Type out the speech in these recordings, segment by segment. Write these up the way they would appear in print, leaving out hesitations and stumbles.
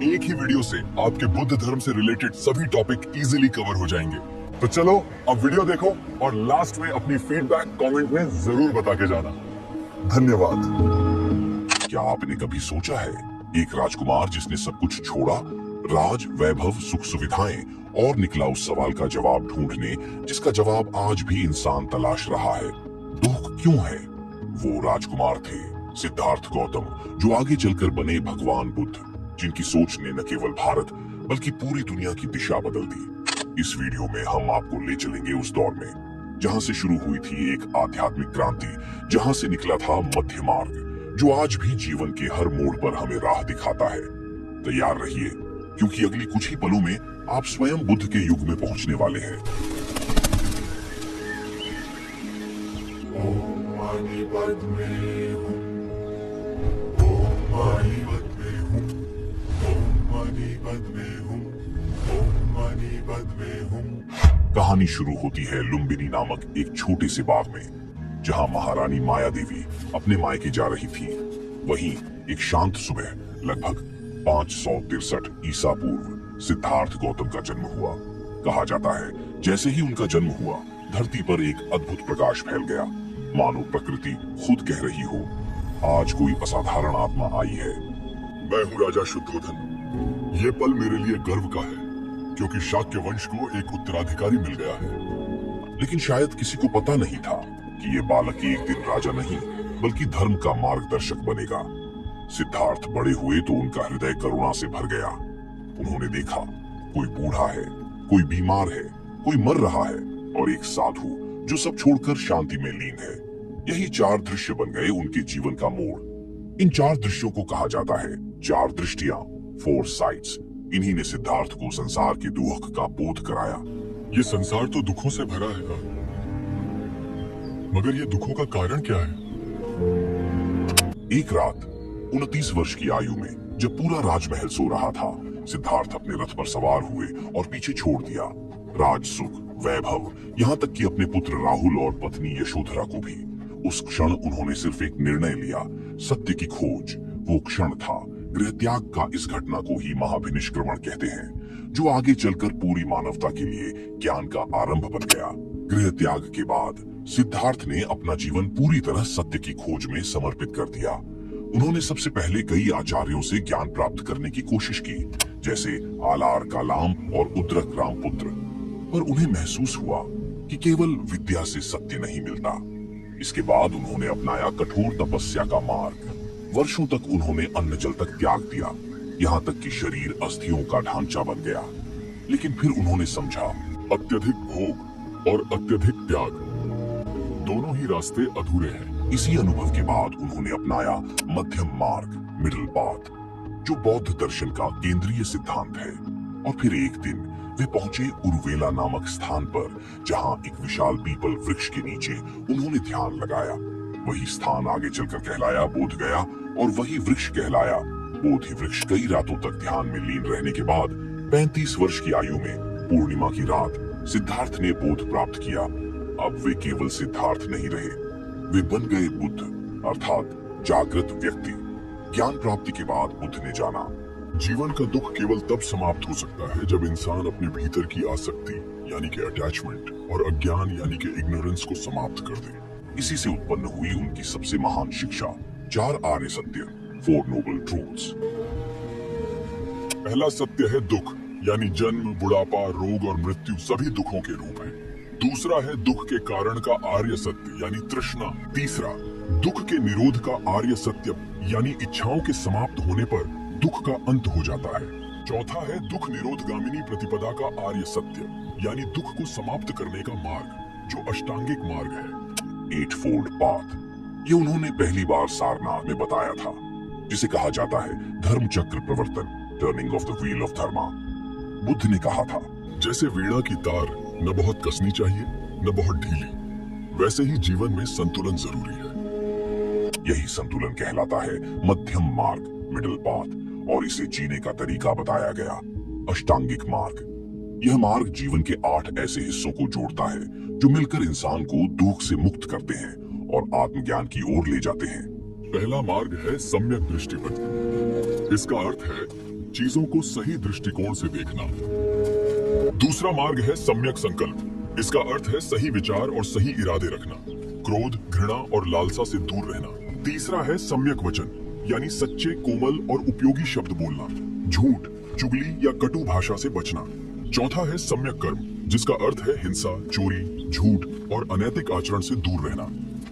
एक ही वीडियो से आपके बुद्ध धर्म से रिलेटेड सभी टॉपिक इजीली कवर हो जाएंगे। तो चलो अब वीडियो देखो और लास्ट में अपनी फीडबैक कमेंट में जरूर बता के जाना। धन्यवाद। क्या आपने कभी सोचा है, एक राजकुमार जिसने सब कुछ छोड़ा, राज, वैभव, सुख सुविधाएं, और निकला उस सवाल का जवाब ढूंढने जिसका जवाब आज भी इंसान तलाश रहा है, दुख क्यों है? वो राजकुमार थे सिद्धार्थ गौतम, जो आगे चलकर बने भगवान बुद्ध, जिनकी सोच ने न केवल भारत बल्कि पूरी दुनिया की दिशा बदल दी। इस वीडियो में हम आपको ले चलेंगे उस दौर में जहां से शुरू हुई थी एक आध्यात्मिक क्रांति, जहां से निकला था मध्य मार्ग, जो आज भी जीवन के हर मोड़ पर हमें राह दिखाता है। तैयार रहिए, क्योंकि अगली कुछ ही पलों में आप स्वयं बुद्ध के युग में पहुंचने वाले हैं। ओम मानी पद में हूँ, ओम मानी पद में हूँ, ओम मानी पद में हूँ, ओम मानी पद में हूँ। कहानी शुरू होती है लुम्बिनी नामक एक छोटे से बाग में, जहां महारानी माया देवी अपने मायके जा रही थी। वहीं एक शांत सुबह लगभग 563 ईसा पूर्व सिद्धार्थ गौतम का जन्म हुआ। कहा जाता है जैसे ही उनका जन्म हुआ, धरती पर एक अद्भुत प्रकाश फैल गया, मानो प्रकृति खुद कह रही हो, आज कोई असाधारण आत्मा आई है। मैं हूँ राजा शुद्धोधन। ये पल मेरे लिए गर्व का है, क्योंकि शाक्य वंश को एक उत्तराधिकारी मिल गया है। लेकिन शायद किसी को पता नहीं था कि ये बालक एक दिन राजा नहीं बल्कि धर्म का मार्गदर्शक बनेगा। सिद्धार्थ बड़े हुए तो उनका हृदय करुणा से भर गया। उन्होंने देखा कोई बूढ़ा है, कोई बीमार है, कोई मर रहा है, और एक साधु जो सब छोड़कर शांति में लीन है। यही 4 दृश्य बन गए उनके जीवन का मोड़। इन 4 दृश्यों को कहा जाता है 4 दृष्टियां, 4 साइट्स। इन्हीं ने सिद्धार्थ को संसार के दुख का बोध कराया। ये संसार तो दुखों से भरा है, मगर ये दुखों का कारण क्या है? एक रात 29 वर्ष की आयु में जब पूरा राजमहल सो रहा था, सिद्धार्थ अपने रथ पर सवार हुए और पीछे छोड़ दिया राज, सुख, वैभव, यहाँ तक कि अपने पुत्र राहुल और पत्नी यशोधरा को भी। उस क्षण उन्होंने सिर्फ एक निर्णय लिया, सत्य की खोज। वो क्षण था गृह त्याग का। इस घटना को ही महाभिनिष्क्रमण कहते हैं, जो आगे चलकर पूरी मानवता के लिए ज्ञान का आरंभ बन गया। गृह त्याग के बाद सिद्धार्थ ने अपना जीवन पूरी तरह सत्य की खोज में समर्पित कर दिया। उन्होंने सबसे पहले कई आचार्यों से ज्ञान प्राप्त करने की कोशिश की, जैसे आलार कालाम और उद्रक रामपुत्र, पर उन्हें महसूस हुआ कि केवल विद्या से सत्य नहीं मिलता। इसके बाद उन्होंने अपनाया कठोर तपस्या का मार्ग। वर्षों तक उन्होंने अन्न जल तक त्याग दिया, यहाँ तक कि शरीर अस्थियों का ढांचा बन गया। लेकिन फिर उन्होंने समझा, अत्यधिक भोग और अत्यधिक त्याग दोनों ही रास्ते अधूरे हैं। इसी अनुभव के बाद उन्होंने अपनाया मध्यम मार्ग, मिडिल पाथ, जो बौद्ध दर्शन का केंद्रीय सिद्धांत है। और फिर एक दिन वे पहुंचे उर्वेला नामक स्थान पर, जहां एक विशाल पीपल वृक्ष के नीचे उन्होंने ध्यान लगाया। वही स्थान आगे चलकर कहलाया बोध गया, और वही वृक्ष कहलाया बोधि वृक्ष। कई रातों तक ध्यान में लीन रहने के बाद 35 वर्ष की आयु में पूर्णिमा की रात सिद्धार्थ ने बोध प्राप्त किया। अब वे केवल सिद्धार्थ नहीं रहे, वे बन गए बुद्ध, अर्थात जागृत व्यक्ति। ज्ञान प्राप्ति के बाद बुद्ध ने जाना, जीवन का दुख केवल तब समाप्त हो सकता है जब इंसान अपने भीतर की आसक्ति यानी कि अटैचमेंट और अज्ञान यानी कि इग्नोरेंस को समाप्त कर दे। इसी से उत्पन्न हुई उनकी सबसे महान शिक्षा, 4 आर्य सत्य, 4 नोबल ट्रूथ्स। पहला सत्य है दुख, यानी जन्म, बुढ़ापा, रोग और मृत्यु सभी दुखों के रूप हैं। दूसरा है दुख के कारण का आर्य सत्य, यानी तृष्णा। तीसरा, दुख के निरोध का आर्य सत्य, यानी इच्छाओं के समाप्त होने पर दुख का अंत हो जाता है। चौथा है दुख निरोधगामिनी प्रतिपदा का आर्य सत्य, यानी दुख को समाप्त करने का मार्ग, जो अष्टांगिक मार्ग है, 8 फोल्ड पाथ। ये उन्होंने पहली बार सारनाथ में बताया था, जिसे कहा जाता है धर्म चक्र प्रवर्तन, turning of the wheel of dharma. Buddha ने कहा था, जैसे वीणा की तार न बहुत कसनी चाहिए न बहुत ढीली, वैसे ही जीवन में संतुलन जरूरी है। यही संतुलन कहलाता है मध्यम मार्ग, मिडिल पाथ, और इसे जीने का तरीका बताया गया, अष्टांगिक मार्ग। यह मार्ग जीवन के 8 ऐसे हिस्सों को जोड़ता है जो मिलकर इंसान को दुख से मुक्त करते हैं और आत्मज्ञान की ओर ले जाते हैं। पहला मार्ग है सम्यक दृष्टिपथ। इसका अर्थ है चीजों को सही दृष्टिकोण से देखना। दूसरा मार्ग है सम्यक संकल्प। इसका अर्थ है सही विचार और सही इरादे रखना, क्रोध, घृणा और लालसा से दूर रहना। तीसरा है सम्यक वचन, यानी सच्चे, कोमल और उपयोगी शब्द बोलना, झूठ, चुगली या कटु भाषा से बचना। चौथा है सम्यक कर्म, जिसका अर्थ है हिंसा, चोरी, झूठ और अनैतिक आचरण से दूर रहना,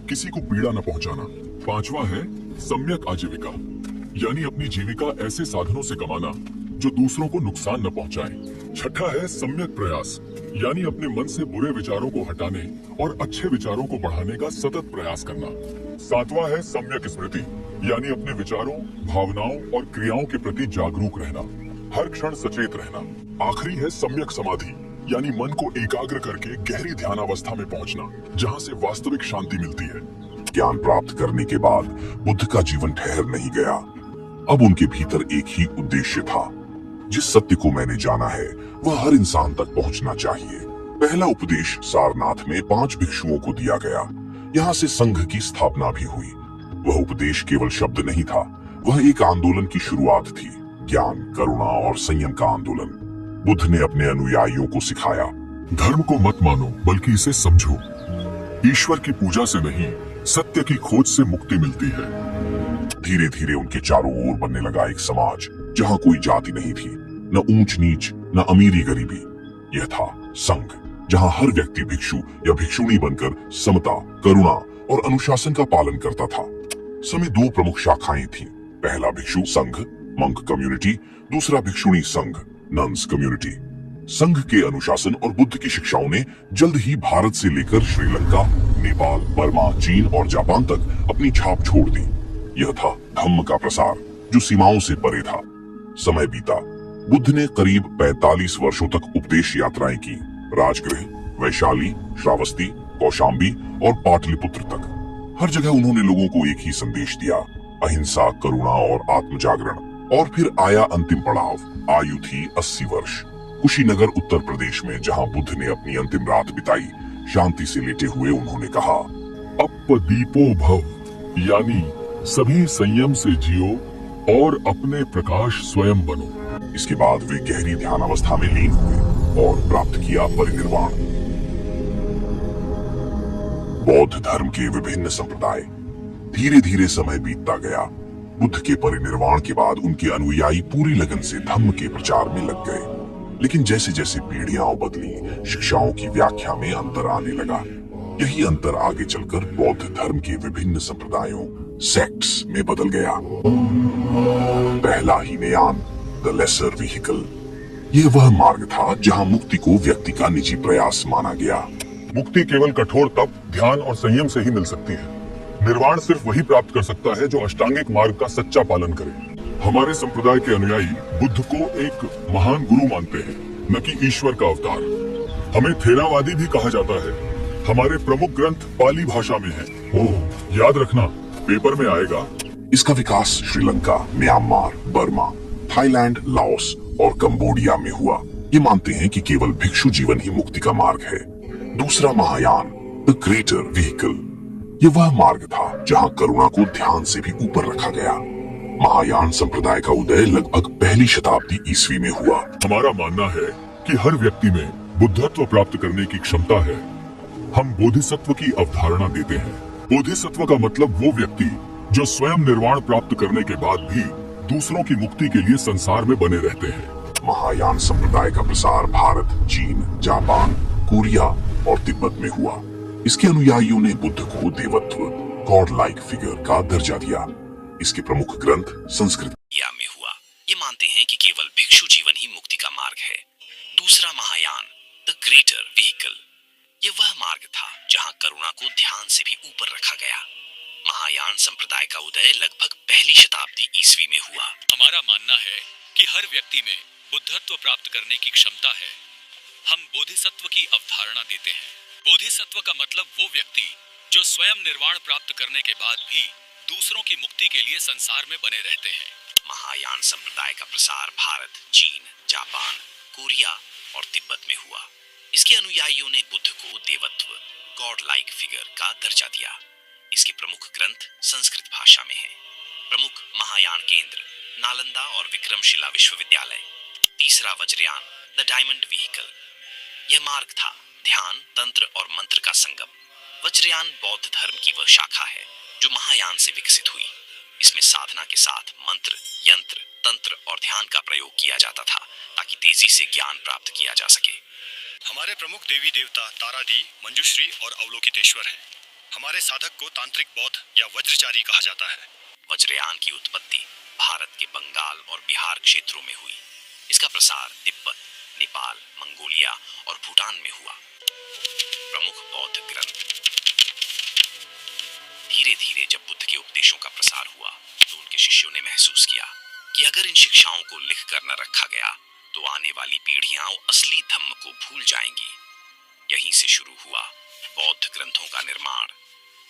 किसी को पीड़ा न पहुंचाना। पांचवा है सम्यक आजीविका, यानी अपनी जीविका ऐसे साधनों से कमाना जो दूसरों को नुकसान न पहुंचाए। छठा है सम्यक प्रयास, यानी अपने मन से बुरे विचारों को हटाने और अच्छे विचारों को बढ़ाने का सतत प्रयास करना। सातवां है सम्यक स्मृति, यानी अपने विचारों, भावनाओं और क्रियाओं के प्रति जागरूक रहना, हर क्षण सचेत रहना। आखिरी है सम्यक समाधि, यानी मन को एकाग्र करके गहरी ध्यानावस्था में पहुंचना, जहां से वास्तविक शांति मिलती है। ज्ञान प्राप्त करने के बाद बुद्ध का जीवन ठहर नहीं गया। अब उनके भीतर एक ही उद्देश्य था। जिस सत्य को मैंने जाना है वह हर इंसान तक पहुंचना चाहिए। पहला उपदेश सारनाथ में 5 भिक्षुओं को दिया गया। यहाँ से संघ की स्थापना भी हुई। वह उपदेश केवल शब्द नहीं था, वह एक आंदोलन की शुरुआत थी, ज्ञान, करुणा और संयम का आंदोलन। बुद्ध ने अपने अनुयायियों को सिखाया, धर्म को मत मानो बल्कि इसे समझो। ईश्वर की पूजा से नहीं, सत्य की खोज से मुक्ति मिलती है। धीरे धीरे उनके चारों ओर बनने लगा एक समाज जहाँ कोई जाति नहीं थी, न ऊंच नीच, न अमीरी गरीबी। यह था संघ, जहाँ हर व्यक्ति भिक्षु या भिक्षुणी बनकर समता, करुणा और अनुशासन का पालन करता था। समय 2 प्रमुख शाखाएं थीं। पहला भिक्षु संघ, मंक कम्युनिटी, दूसरा भिक्षुणी संघ, नन्स कम्युनिटी। संघ के अनुशासन और बुद्ध की शिक्षाओं ने जल्द ही भारत से लेकर श्रीलंका, नेपाल, बर्मा, चीन और जापान तक अपनी छाप छोड़ दी। यह था धम्म का प्रसार, जो सीमाओं से परे था। समय बीता। बुद्ध ने करीब 45 वर्षों तक उपदेश यात्राएं की, राजगृह, वैशाली, श्रावस्ती, कौशाम्बी और पाटलिपुत्र तक। हर जगह उन्होंने लोगों को एक ही संदेश दिया, अहिंसा, करुणा और आत्मजागरण। और फिर आया अंतिम पड़ाव। आयु थी 80 वर्ष। कुशीनगर, उत्तर प्रदेश में, जहां बुद्ध ने अपनी अंतिम रात बिताई, शांति से लेटे हुए उन्होंने कहा, अपदीपो भव, यानी सभी संयम से जियो और अपने प्रकाश स्वयं बनो। इसके बाद वे गहरी ध्यान अवस्था में लीन हुए और प्राप्त किया परिनिर्वाण। बौद्ध धर्म के विभिन्न संप्रदाय। धीरे धीरे समय बीतता गया। बुद्ध के परिनिर्वाण के बाद उनके अनुयायी पूरी लगन से धम्म के प्रचार में लग गए। लेकिन जैसे जैसे पीढ़ियां बदली, शिक्षाओं की व्याख्या में अंतर आने लगा। यही अंतर आगे चलकर बौद्ध धर्म के विभिन्न संप्रदायों, सेक्ट्स में बदल गया। पहला हीनयान, द लेसर व्हीकल। यह वह मार्ग था जहां मुक्ति को व्यक्ति का निजी प्रयास माना गया। मुक्ति केवल कठोर तप, ध्यान और संयम से ही मिल सकती है। निर्वाण सिर्फ वही प्राप्त कर सकता है जो अष्टांगिक मार्ग का सच्चा पालन करे। हमारे संप्रदाय के अनुयायी बुद्ध को एक महान गुरु मानते हैं, न कि ईश्वर का अवतार। हमें थेरावादी भी कहा जाता है। हमारे प्रमुख ग्रंथ पाली भाषा में हैं। ओह, याद रखना, पेपर में आएगा। इसका विकास Sri Lanka, Myanmar, Burma, Thailand, Laos और कंबोडिया में हुआ। ये मानते हैं कि केवल भिक्षु जीवन ही मुक्ति का मार्ग है। दूसरा महायान, द ग्रेटर व्हीकल। ये वह मार्ग था जहां करुणा को ध्यान से भी ऊपर रखा गया। महायान संप्रदाय का उदय लगभग पहली शताब्दी ईस्वी में हुआ। हमारा मानना है कि हर व्यक्ति में बुद्धत्व प्राप्त करने की क्षमता है। हम बोधिसत्व की अवधारणा देते हैं। बोधिसत्व का मतलब वो व्यक्ति जो स्वयं निर्वाण प्राप्त करने के बाद भी दूसरों की मुक्ति के लिए संसार में बने रहते हैं। महायान संप्रदाय का प्रसार भारत, चीन, जापान, कोरिया और तिब्बत में हुआ। इसके अनुयायियों ने बुद्ध को देवत्व, गॉड लाइक फिगर का दर्जा दिया। इसके प्रमुख ग्रंथ संस्कृत में हुआ। ये मानते हैं कि केवल भिक्षु जीवन ही मुक्ति का मार्ग है। दूसरा महायान, द ग्रेटर व्हीकल। ये वह मार्ग था जहां करुणा को ध्यान से भी ऊपर रखा गया। महायान संप्रदाय का उदय लगभग पहली शताब्दी ईस्वी में हुआ। हमारा मानना है कि हर व्यक्ति में बुद्धत्व प्राप्त करने की क्षमता है। हम बोधिसत्व की अवधारणा देते हैं। बोधिसत्व का मतलब वो व्यक्ति जो स्वयं निर्वाण प्राप्त करने के बाद भी दूसरों की मुक्ति के लिए संसार में बने रहते हैं। महायान संप्रदाय का प्रसार भारत, चीन, जापान, कोरिया और तिब्बत में हुआ। इसके अनुयायियों ने बुद्ध को देवत्व, गॉड लाइक फिगर का दर्जा दिया। इसके प्रमुख ग्रंथ संस्कृत भाषा में हैं। प्रमुख महायान केंद्र नालंदा और विक्रमशिला विश्वविद्यालय। तीसरा वज्रयान, द डायमंड व्हीकल। यह मार्ग था ध्यान, तंत्र और मंत्र का संगम। वज्रयान बौद्ध धर्म की वह शाखा है जो महायान से विकसित हुई। इसमें साधना के साथ मंत्र, यंत्र, तंत्र और ध्यान का प्रयोग किया जाता था ताकि तेजी से ज्ञान प्राप्त किया जा सके। हमारे प्रमुख देवी देवता तारादी, मंजुश्री और अवलोकितेश्वर हैं। हमारे साधक को तांत्रिक बौद्ध या वज्रचारी कहा जाता है। वज्रयान की उत्पत्ति भारत के बंगाल और बिहार क्षेत्रों में हुई। इसका प्रसार तिब्बत, नेपाल, मंगोलिया और भूटान में हुआ। प्रमुख बौद्ध ग्रंथ। धीरे धीरे जब बुद्ध के उपदेशों का प्रसार हुआ तो उनके शिष्यों ने महसूस किया कि अगर इन शिक्षाओं को लिख कर न रखा गया तो आने वाली पीढ़ियां असली धम्म को भूल जाएंगी। यहीं से शुरू हुआ बौद्ध ग्रंथों का निर्माण,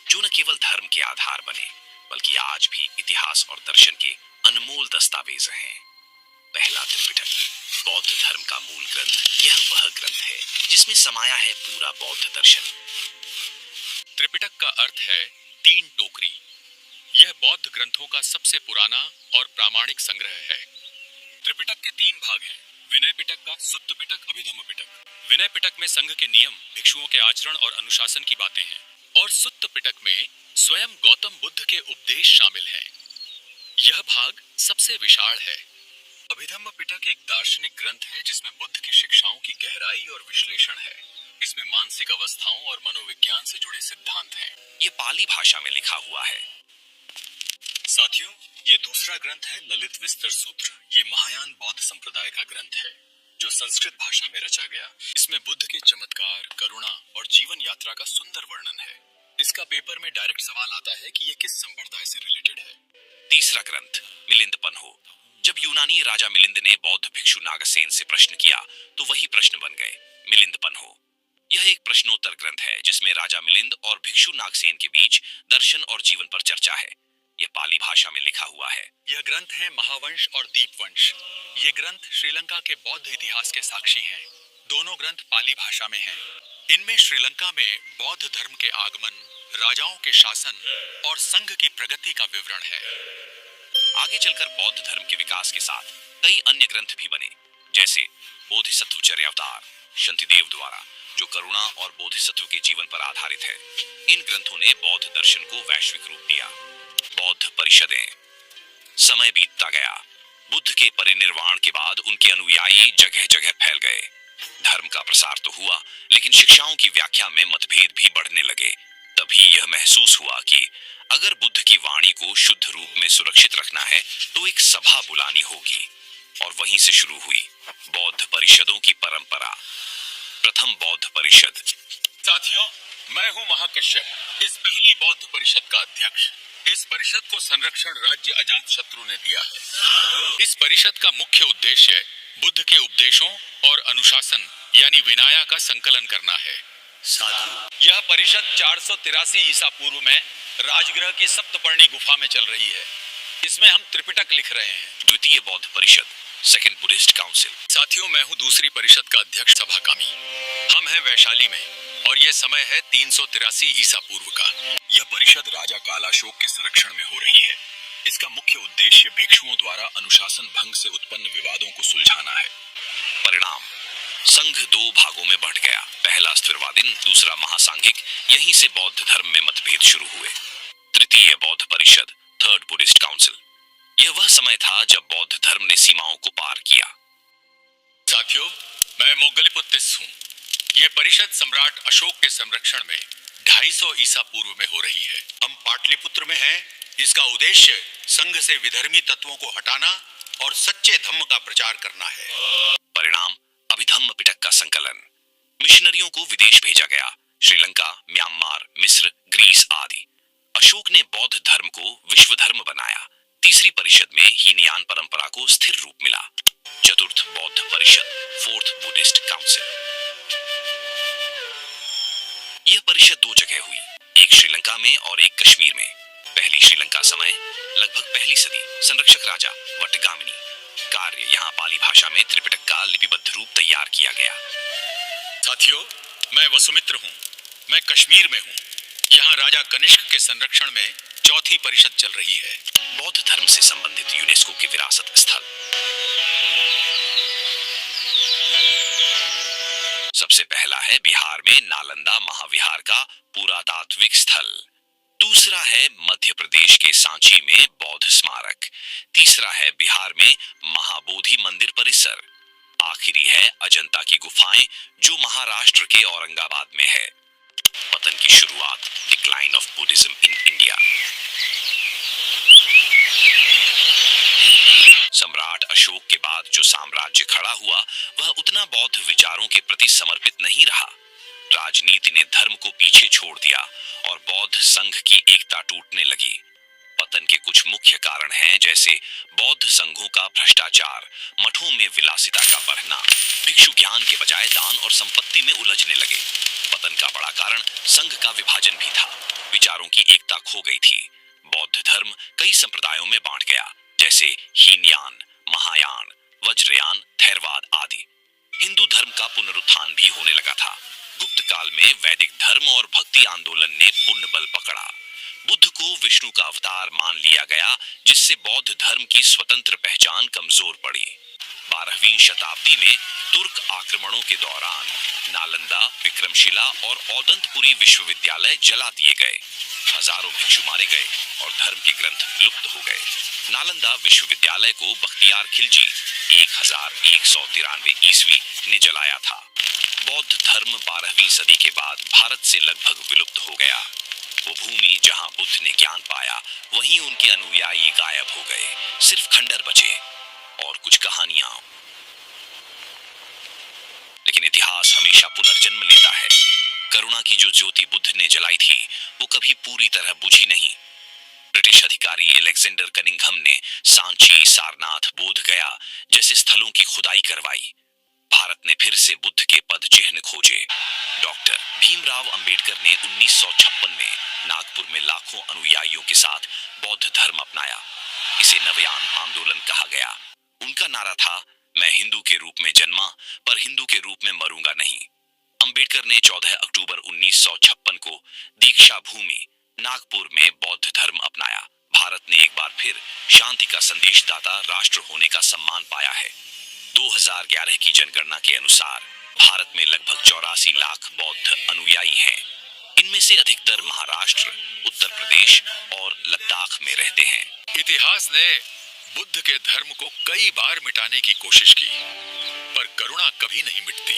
जो न केवल धर्म के आधार बने बल्कि आज भी इतिहास और दर्शन के अनमोल दस्तावेज हैं। पहला त्रिपिटक, बौद्ध धर्म का मूल ग्रंथ। यह वह ग्रंथ है जिसमें समाया है पूरा बौद्ध दर्शन। त्रिपिटक का अर्थ है 3 टोकरी। यह बौद्ध ग्रंथों का सबसे पुराना और प्रामाणिक संग्रह है। त्रिपिटक के 3 भाग हैं। विनय पिटक का सुत्त पिटक, अभिधम्म पिटक। विनय पिटक में संघ के नियम, भिक्षुओं के आचरण और अनुशासन की बातें हैं, और सुत्त पिटक में स्वयं गौतम बुद्ध के उपदेश शामिल हैं। यह भाग सबसे विशाल है। अभिधम्म पिटक एक दार्शनिक ग्रंथ है जिसमें बुद्ध की शिक्षाओं की गहराई और विश्लेषण है। इसमें मानसिक अवस्थाओं और मनोविज्ञान से जुड़े सिद्धांत हैं। यह पाली भाषा में लिखा हुआ है। साथियों, ये दूसरा ग्रंथ है ललित विस्तर सूत्र। ये महायान बौद्ध संप्रदाय का ग्रंथ है जो संस्कृत भाषा में रचा गया। इसमें बुद्ध के चमत्कार, करुणा और जीवन यात्रा का सुंदर वर्णन है। इसका पेपर में डायरेक्ट सवाल आता है कि ये किस संप्रदाय से रिलेटेड है। तीसरा ग्रंथ, मिलिंद पन्हो। जब यूनानी राजा मिलिंद ने बौद्ध भिक्षु नागसेन से प्रश्न किया तो वही प्रश्न बन गए, मिलिंद पन्हो। यह एक प्रश्नोत्तर ग्रंथ है जिसमें राजा मिलिंद और भिक्षु नागसेन के बीच दर्शन और जीवन पर चर्चा है। यह पाली भाषा में लिखा हुआ है। यह ग्रंथ है महावंश और दीपवंश। ये ग्रंथ श्रीलंका के बौद्ध इतिहास के साक्षी हैं। दोनों ग्रंथ पाली भाषा में हैं। इनमें श्रीलंका में बौद्ध धर्म के आगमन, राजाओं के शासन और संघ की प्रगति का विवरण है। आगे चलकर बौद्ध धर्म के विकास के साथ कई अन्य ग्रंथ भी बने, जैसे बोधिसत्व चर्यावतार शंतिदेव द्वारा, जो करुणा और बोधिसत्व के जीवन पर आधारित है। इन ग्रंथों ने बौद्ध दर्शन को वैश्विक रूप दिया। बौद्ध परिषदें। समय बीतता गया। बुद्ध के परिनिर्वाण के बाद उनके अनुयायी जगह जगह फैल गए। धर्म का प्रसार तो हुआ, लेकिन शिक्षाओं की व्याख्या में मतभेद भी बढ़ने लगे। तभी यह महसूस हुआ कि अगर बुद्ध की वाणी को शुद्ध रूप में सुरक्षित रखना है तो एक सभा बुलानी होगी, और वहीं से शुरू हुई बौद्ध परिषदों की परंपरा। प्रथम बौद्ध परिषद। साथियों, मैं हूं महाकश्यप, इस पहली बौद्ध परिषद का अध्यक्ष। इस परिषद को संरक्षण राज्य अजातशत्रु ने दिया है। इस परिषद का मुख्य उद्देश्य बुद्ध के उपदेशों और अनुशासन यानी विनाया का संकलन करना है। साधु, यह परिषद 483 ईसा पूर्व में राजगृह की सप्तपर्णी गुफा में चल रही है। इसमें हम त्रिपिटक लिख रहे हैं। द्वितीय बौद्ध परिषद, सेकंड बुद्धिस्ट काउंसिल। साथियों, मैं हूं दूसरी परिषद का अध्यक्ष सभाकामी। हम हैं वैशाली में और यह समय है 383 ईसा पूर्व का। यह परिषद राजा कालाशोक के संरक्षण में हो रही है। इसका मुख्य उद्देश्य भिक्षुओं द्वारा अनुशासन भंग से उत्पन्न विवादों को सुलझाना है। परिणाम, संघ 2 भागों में बढ़ गया। पहला स्थिरवादीन, दूसरा महासांघिक। यहीं से बौद्ध धर्म में मतभेद शुरू हुए। तृतीय बौद्ध परिषद, थर्ड बुद्धिस्ट काउंसिल। यह वह समय था जब बौद्ध धर्म ने सीमाओं को पार किया। साथियों, मैं मोगलिपुत्तिस हूँ। यह परिषद सम्राट अशोक के संरक्षण में 250 ईसा पूर्व में हो रही है। हम पाटलिपुत्र में हैं। इसका उद्देश्य संघ से विधर्मी तत्वों को हटाना और सच्चे धम्म का प्रचार करना है। परिणाम, अभिधम्म पिटक का संकलन। मिशनरियों को विदेश भेजा गया, श्रीलंका, म्यांमार, मिस्र, ग्रीस आदि। अशोक ने बौद्ध धर्म को विश्व धर्म बनाया। तीसरी परिषद में हीनयान परंपरा को स्थिर रूप मिला। चतुर्थ बौद्ध परिषद, फोर्थ बुद्धिस्ट काउंसिल। यह परिषद 2 जगह हुई, एक श्रीलंका में और एक कश्मीर में। पहली श्रीलंका समय लगभग पहली सदी, संरक्षक राजा वटगामिनी। कार्य, यहाँ पाली भाषा में त्रिपिटक का लिपिबद्ध रूप तैयार किया गया। साथियों, मैं वसुमित्र हूँ। मैं कश्मीर में हूँ। यहाँ राजा कनिष्क के संरक्षण में चौथी परिषद चल रही है। बौद्ध धर्म से संबंधित यूनेस्को के विरासत स्थल। सबसे पहला है बिहार में नालंदा महाविहार का पुरातात्विक स्थल। दूसरा है मध्य प्रदेश के सांची में बौद्ध स्मारक। तीसरा है बिहार में महाबोधि मंदिर परिसर। आखिरी है अजंता की गुफाएं जो महाराष्ट्र के औरंगाबाद में है। पतन की शुरुआत, decline of Buddhism in India. सम्राट अशोक के बाद जो साम्राज्य खड़ा हुआ वह उतना बौद्ध विचारों के प्रति समर्पित नहीं रहा। राजनीति ने धर्म को पीछे छोड़ दिया और बौद्ध संघ की एकता टूटने लगी। पतन के कुछ मुख्य कारण हैं जैसे बौद्ध संघों का भ्रष्टाचार, मठों में विलासिता का बढ़ना, भिक्षु ज्ञान के बजाय दान और संपत्ति में उलझने लगे। पतन का बड़ा कारण संघ का विभाजन भी था। विचारों की एकता खो गई थी। बौद्ध धर्म कई संप्रदायों में बांट गया जैसे हीनयान, महायान, वज्रयान, थेरवाद आदि। हिंदू धर्म का पुनरुत्थान भी होने लगा था। गुप्त काल में वैदिक धर्म और भक्ति आंदोलन ने पुण्य बल पकड़ा। बुद्ध को विष्णु का अवतार मान लिया गया जिससे बौद्ध धर्म की स्वतंत्र पहचान कमजोर पड़ी। 12वीं शताब्दी में तुर्क आक्रमणों के दौरान नालंदा, विक्रमशिला और औदंतपुरी विश्वविद्यालय जला दिए गए। हजारों भिक्षु मारे गए और धर्म के ग्रंथ लुप्त हो गए। नालंदा विश्वविद्यालय को बख्तियार खिलजी 1193 ईस्वी ने जलाया था। बौद्ध धर्म 12वीं सदी के बाद भारत से लगभग विलुप्त हो गया। वो भूमि जहां बुद्ध ने ज्ञान पाया वहीं उनके अनुयायी गायब हो गए। सिर्फ खंडर बचे और कुछ कहानियां। लेकिन इतिहास हमेशा पुनर्जन्म लेता है। करुणा की जो ज्योति बुद्ध ने जलाई थी वो कभी पूरी तरह बुझी नहीं। ब्रिटिश अधिकारी अलेक्जेंडर कनिंघम ने सांची, सारनाथ, बोध गया जैसे स्थलों की खुदाई करवाई। भारत ने फिर से बुद्ध के पद चिन्ह खोजे। डॉक्टर भीमराव अंबेडकर ने 1956 में नागपुर में लाखों अनुयायियों के साथ बौद्ध धर्म अपनाया। इसे नवयान आंदोलन कहा गया। उनका नारा था, मैं हिंदू के रूप में जन्मा पर हिंदू के रूप में मरूंगा नहीं। अंबेडकर ने 14 अक्टूबर 1956 को दीक्षा भूमि नागपुर में बौद्ध धर्म अपनाया। भारत ने एक बार फिर शांति का संदेशदाता राष्ट्र होने का सम्मान पाया है। 2011 की जनगणना के अनुसार भारत में लगभग 84 लाख बौद्ध अनुयायी हैं। इनमें से अधिकतर महाराष्ट्र, उत्तर प्रदेश और लद्दाख में रहते हैं। इतिहास ने बुद्ध के धर्म को कई बार मिटाने की कोशिश की, पर करुणा कभी नहीं मिटती।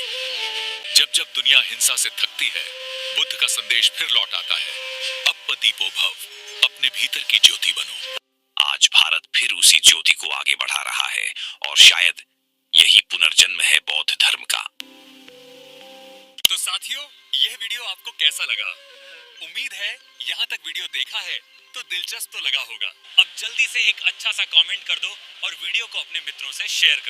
जब जब दुनिया हिंसा से थकती है, बुद्ध का संदेश फिर लौट आता है, अप्पदीपो भव, अपने भीतर की ज्योति बनो। आज भारत फिर उसी ज्योति को आगे बढ़ा रहा है और शायद यही पुनर्जन्म है बौद्ध धर्म का। तो साथियों, यह वीडियो आपको कैसा लगा? उम्मीद है यहाँ तक वीडियो देखा है तो दिलचस्प तो लगा होगा। अब जल्दी से एक अच्छा सा कमेंट कर दो और वीडियो को अपने मित्रों से शेयर कर दो।